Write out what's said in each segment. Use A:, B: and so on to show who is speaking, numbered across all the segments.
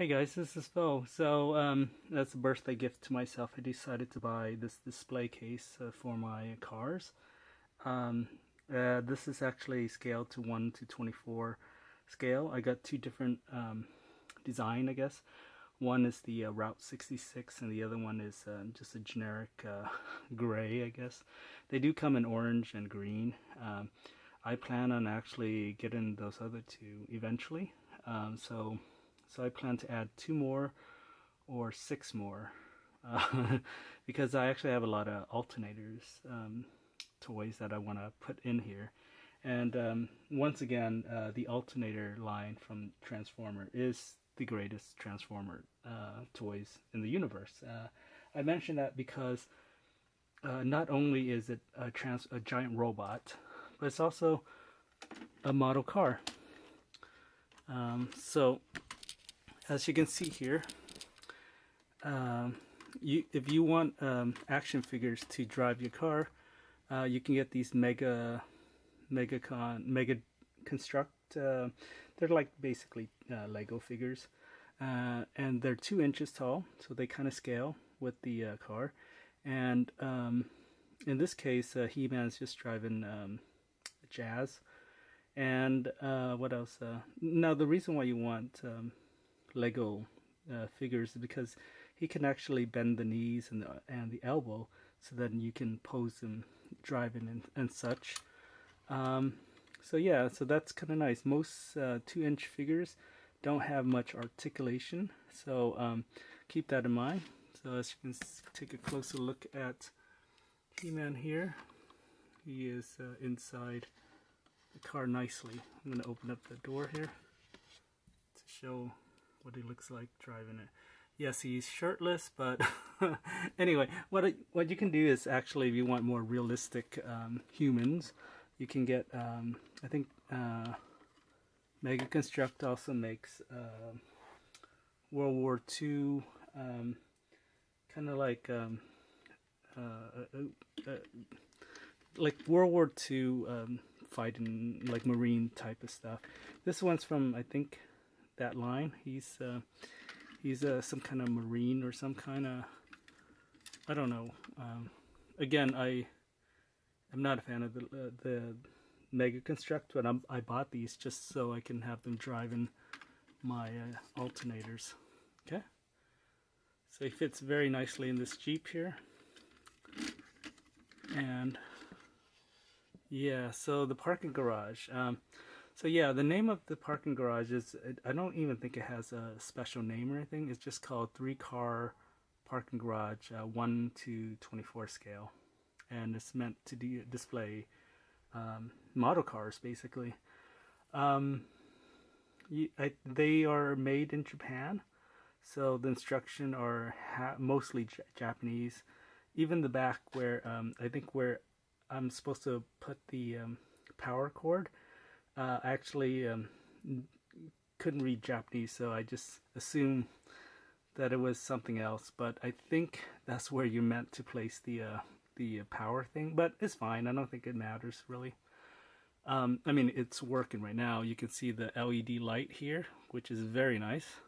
A: Hey guys, this is Bo. That's a birthday gift to myself. I decided to buy this display case for my cars. This is actually scaled to 1 to 24 scale. I got two different design, I guess. One is the Route 66 and the other one is just a generic gray, I guess. They do come in orange and green. I plan on actually getting those other two eventually. So I plan to add 2 more or 6 more because I actually have a lot of alternators toys that I want to put in here. And once again, the alternator line from Transformer is the greatest Transformer toys in the universe. I mention that because not only is it a giant robot, but it's also a model car. As you can see here, if you want action figures to drive your car, you can get these Mega Construct. They're like basically Lego figures, and they're 2 inches tall, so they kind of scale with the car. And in this case, He-Man's just driving Jazz. And what else? Now, the reason why you want Lego figures is because he can actually bend the knees and the elbow, so that you can pose him driving and such. So yeah, so that's kind of nice. Most 2-inch figures don't have much articulation, so keep that in mind. So as you can take a closer look at He-Man here, he is inside the car nicely. I'm going to open up the door here to show what he looks like driving it. Yes, he's shirtless, but anyway, what you can do is actually, if you want more realistic humans, you can get, I think Mega Construct also makes World War II, kind of like World War II fighting, like Marine type of stuff. This one's from, I think, that line. He's some kind of Marine or some kind of, I don't know. Again, I am not a fan of the Mega Construct, but I bought these just so I can have them driving my alternators. Okay, so he fits very nicely in this Jeep here. And yeah, so the parking garage. So yeah, the name of the parking garage is, I don't even think it has a special name or anything. It's just called 3-car parking garage, 1 to 24 scale. And it's meant to display model cars, basically. They are made in Japan, so the instructions are mostly Japanese. Even the back where, I think where I'm supposed to put the power cord, I actually couldn't read Japanese, so I just assumed that it was something else. But I think that's where you're meant to place the power thing. But it's fine. I don't think it matters really. I mean, it's working right now. You can see the LED light here, which is very nice.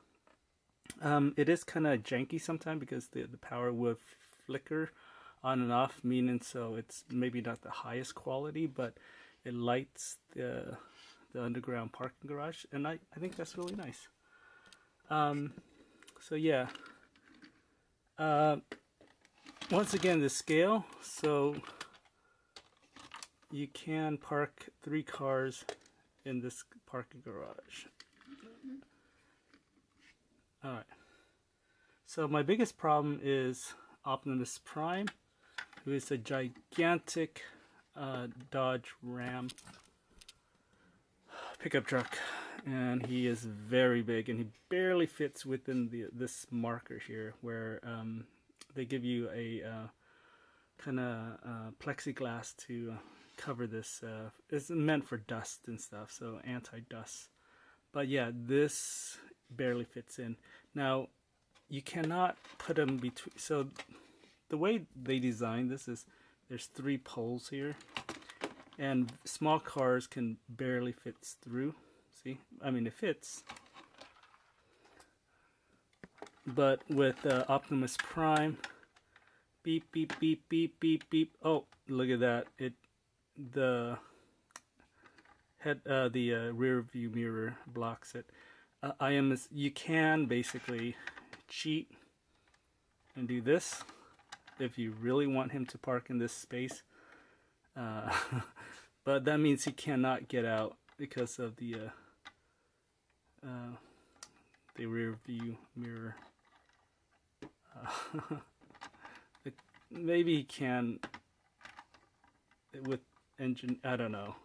A: It is kind of janky sometimes because the power will flicker on and off, meaning so it's maybe not the highest quality, but it lights the underground parking garage, and I think that's really nice. So yeah, once again, the scale, so you can park 3 cars in this parking garage. Alright, so my biggest problem is Optimus Prime, who is a gigantic Dodge Ram pickup truck, and he is very big, and he barely fits within this marker here, where they give you a kind of plexiglass to cover this. It's meant for dust and stuff, so anti-dust. But yeah, this barely fits in. Now, you cannot put them between. So the way they designed this is there's 3 poles here, and small cars can barely fit through. See, I mean, it fits, But with Optimus Prime, beep beep beep beep beep beep. Oh, look at that! The rear view mirror blocks it. You can basically cheat and do this if you really want him to park in this space. But that means he cannot get out because of the rear view mirror. Maybe he can with engine, I don't know.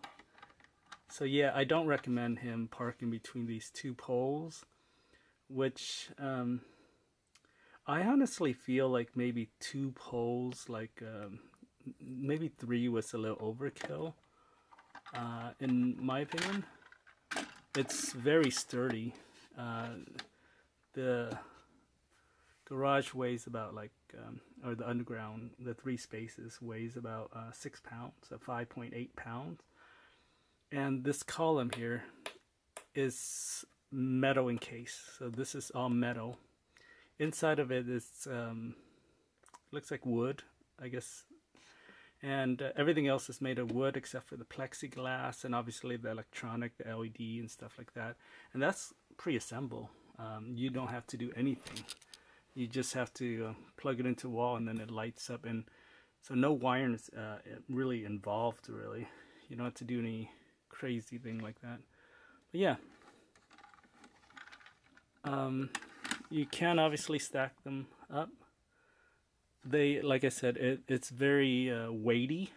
A: So yeah, I don't recommend him parking between these two poles, which I honestly feel like maybe 2 poles, like maybe 3 was a little overkill. In my opinion, it's very sturdy. The garage weighs about like, or the underground, the 3 spaces weighs about 6 pounds, so 5.8 pounds. And this column here is metal encased, so this is all metal. Inside of it is looks like wood, I guess, and everything else is made of wood except for the plexiglass and obviously the electronic, the LED and stuff like that. And that's pre-assemble. You don't have to do anything. You just have to plug it into a wall and then it lights up. And so no wiring is really involved, really. You don't have to do any crazy thing like that. But yeah, you can obviously stack them up. They, like I said, it's very weighty,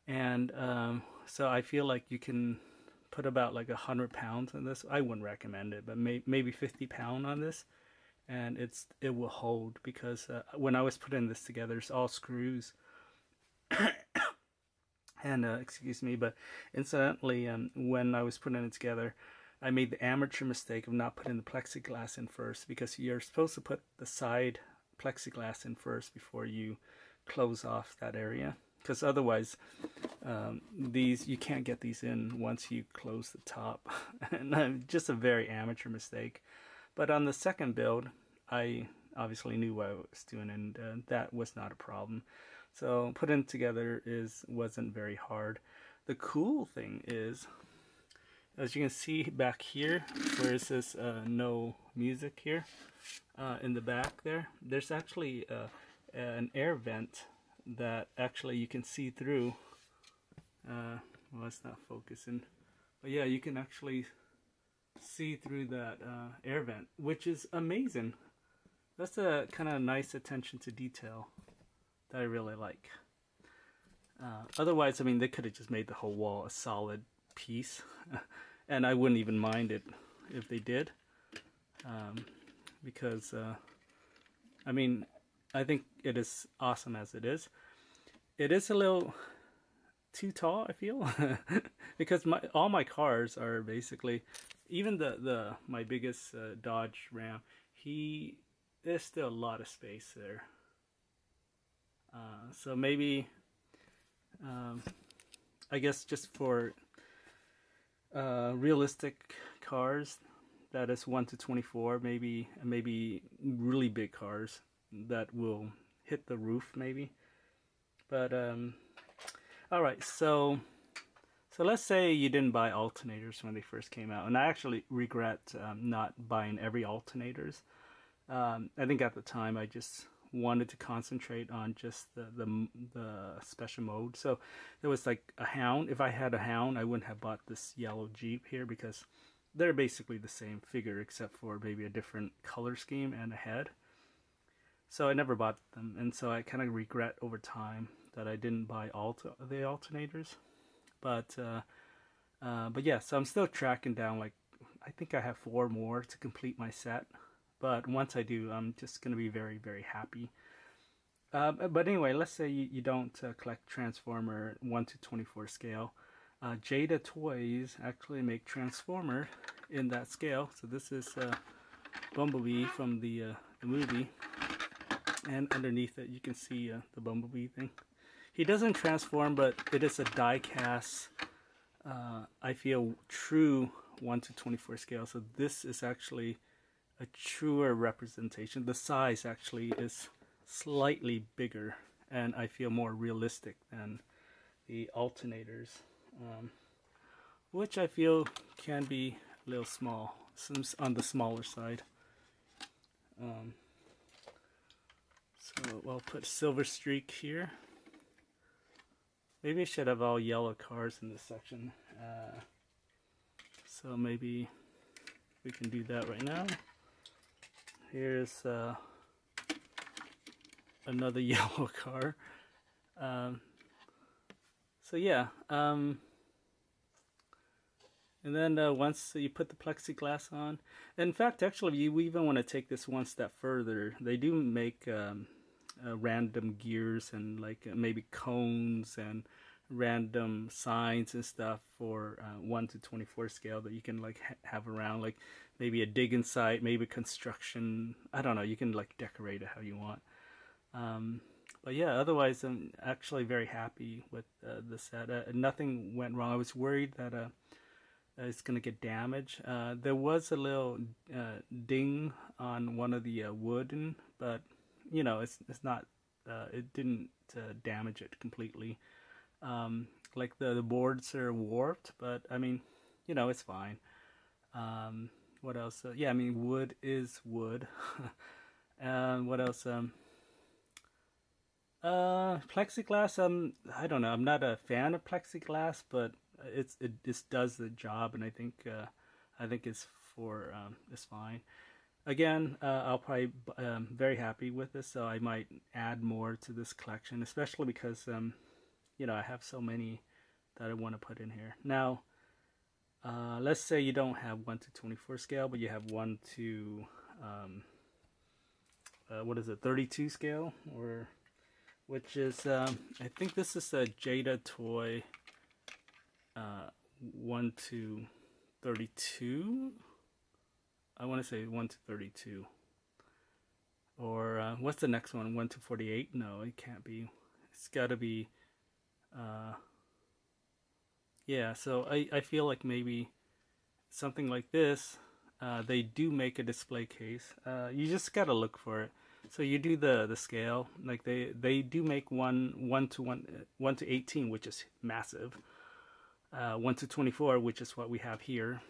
A: and so I feel like you can put about like 100 pounds on this. I wouldn't recommend it, but maybe 50 pounds on this, and it will hold, because when I was putting this together, it's all screws. And excuse me, but incidentally, when I was putting it together, I made the amateur mistake of not putting the plexiglass in first, because you're supposed to put the side plexiglass in first before you close off that area, because otherwise you can't get these in once you close the top. And just a very amateur mistake. But on the second build, I obviously knew what I was doing, and that was not a problem. So putting it together wasn't very hard. The cool thing is, as you can see back here, where it says no music here, in the back there's actually an air vent that actually you can see through. Well, it's not focusing, but yeah, you can actually see through that air vent, which is amazing. That's a kind of nice attention to detail that I really like. Otherwise, I mean, they could have just made the whole wall a solid piece, and I wouldn't even mind it if they did, because I mean, I think it is awesome as it is. It is a little too tall, I feel, because all my cars are basically, even my biggest Dodge Ram, there's still a lot of space there. So maybe, I guess just for realistic cars, that is 1 to 24, maybe really big cars that will hit the roof, maybe. But all right, so let's say you didn't buy alternators when they first came out, and I actually regret not buying every alternators. I think at the time I just wanted to concentrate on just the special mode. So there was like a Hound. If I had a Hound, I wouldn't have bought this yellow Jeep here, because they're basically the same figure except for maybe a different color scheme and a head. So I never bought them, and so I kind of regret over time that I didn't buy all the alternators. But yeah, so I'm still tracking down, like, I think I have 4 more to complete my set. But once I do, I'm just going to be very, very happy. But anyway, let's say you don't collect Transformer 1 to 24 scale. Jada Toys actually make Transformer in that scale. So this is Bumblebee from the movie. And underneath it, you can see the Bumblebee thing. He doesn't transform, but it is a die-cast, I feel, true 1 to 24 scale. So this is actually a truer representation. The size actually is slightly bigger, and I feel more realistic than the alternators, which I feel can be a little small, on the smaller side. So I'll put Silver Streak here. Maybe I should have all yellow cars in this section. So maybe we can do that right now. Here's another yellow car. So yeah, and then once you put the plexiglass on, in fact, actually, you even want to take this one step further. They do make random gears and like maybe cones and random signs and stuff for 1 to 24 scale that you can like have around, like maybe a digging site, maybe construction. I don't know. You can like decorate it how you want. But yeah, otherwise I'm actually very happy with the set. Nothing went wrong. I was worried that it's gonna get damaged. There was a little ding on one of the wooden, but you know, it's not. It didn't damage it completely. Like the boards are warped, but I mean, you know, it's fine. What else? Yeah, I mean, wood is wood. What else? Plexiglass. I don't know. I'm not a fan of plexiglass, but it just does the job, and I think it's fine. Again, I'll probably very happy with this, so I might add more to this collection, especially because you know, I have so many that I want to put in here. Now, let's say you don't have 1 to 24 scale, but you have 1 to what is it, 32 scale, or which is I think this is a Jada Toy 1 to 32. I want to say 1 to 32. Or what's the next one? 1 to 48? No, it can't be. It's got to be. Yeah, so I feel like maybe something like this. They do make a display case. You just gotta look for it. So you do the scale. Like they do make 1 to 18, which is massive. 1 to 24, which is what we have here.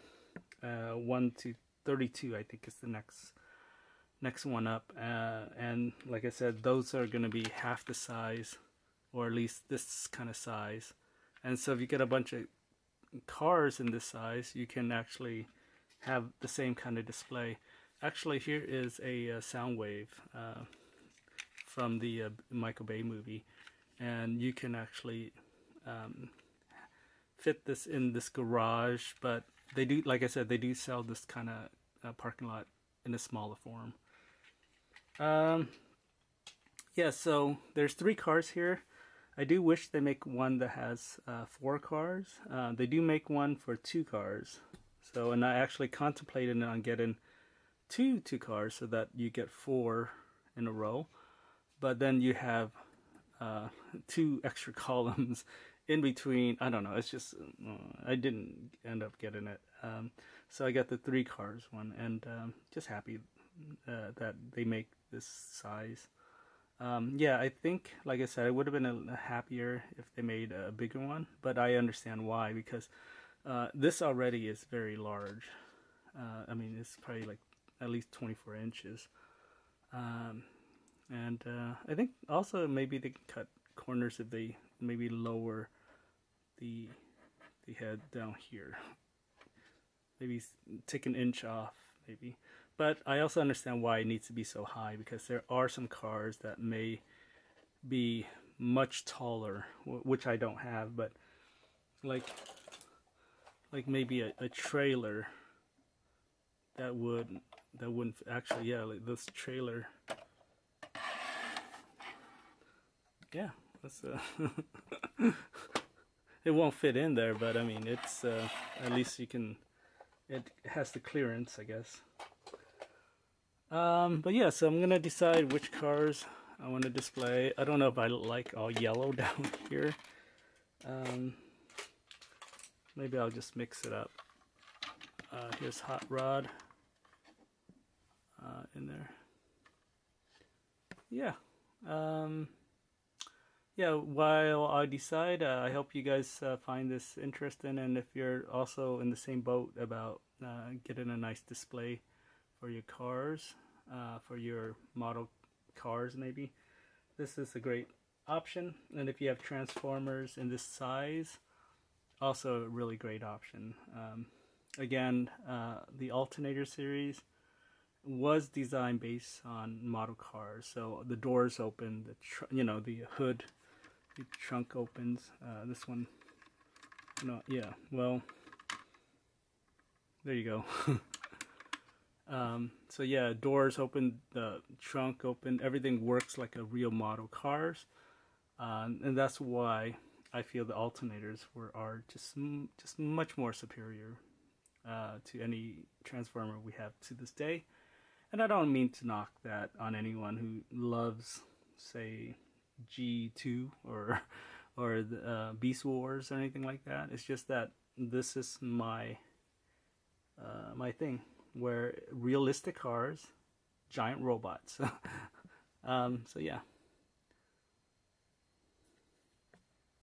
A: 1 to 32, I think, is the next one up. And like I said, those are going to be half the size, or at least this kind of size. And so if you get a bunch of cars in this size, you can actually have the same kind of display. Actually, here is a Soundwave from the Michael Bay movie, and you can actually fit this in this garage. But they do, like I said, they do sell this kind of parking lot in a smaller form. Yeah, so there's 3 cars here. I do wish they make one that has 4 cars. They do make one for 2 cars. So, and I actually contemplated on getting two cars so that you get 4 in a row. But then you have 2 extra columns in between. I don't know. It's just I didn't end up getting it. So I got the 3 cars one, and just happy that they make this size. Yeah, I think, like I said, I would have been happier if they made a bigger one, but I understand why, because this already is very large. I mean, it's probably like at least 24 inches. And I think also maybe they can cut corners if they maybe lower the head down here. Maybe take an inch off, maybe. But I also understand why it needs to be so high, because there are some cars that may be much taller, which I don't have, but like maybe a trailer that wouldn't actually, yeah, like this trailer. Yeah, that's it won't fit in there, but I mean, it's at least you can. It has the clearance, I guess. But yeah, so I'm gonna decide which cars I want to display. I don't know if I like all yellow down here. Maybe I'll just mix it up. Here's Hot Rod. yeah. Yeah, while I decide, I hope you guys find this interesting, and if you're also in the same boat about getting a nice display for your cars, for your model cars maybe, this is a great option. And if you have Transformers in this size, also a really great option. Again, the Alternator series was designed based on model cars, so the doors open, the hood, the trunk opens. This one, no, yeah, well, there you go. So yeah, doors open, the trunk open, everything works like a real model cars, and that's why I feel the alternators are just much more superior to any Transformer we have to this day. And I don't mean to knock that on anyone who loves, say, G2 or the Beast Wars or anything like that. It's just that this is my my thing, where realistic cars, giant robots. So yeah.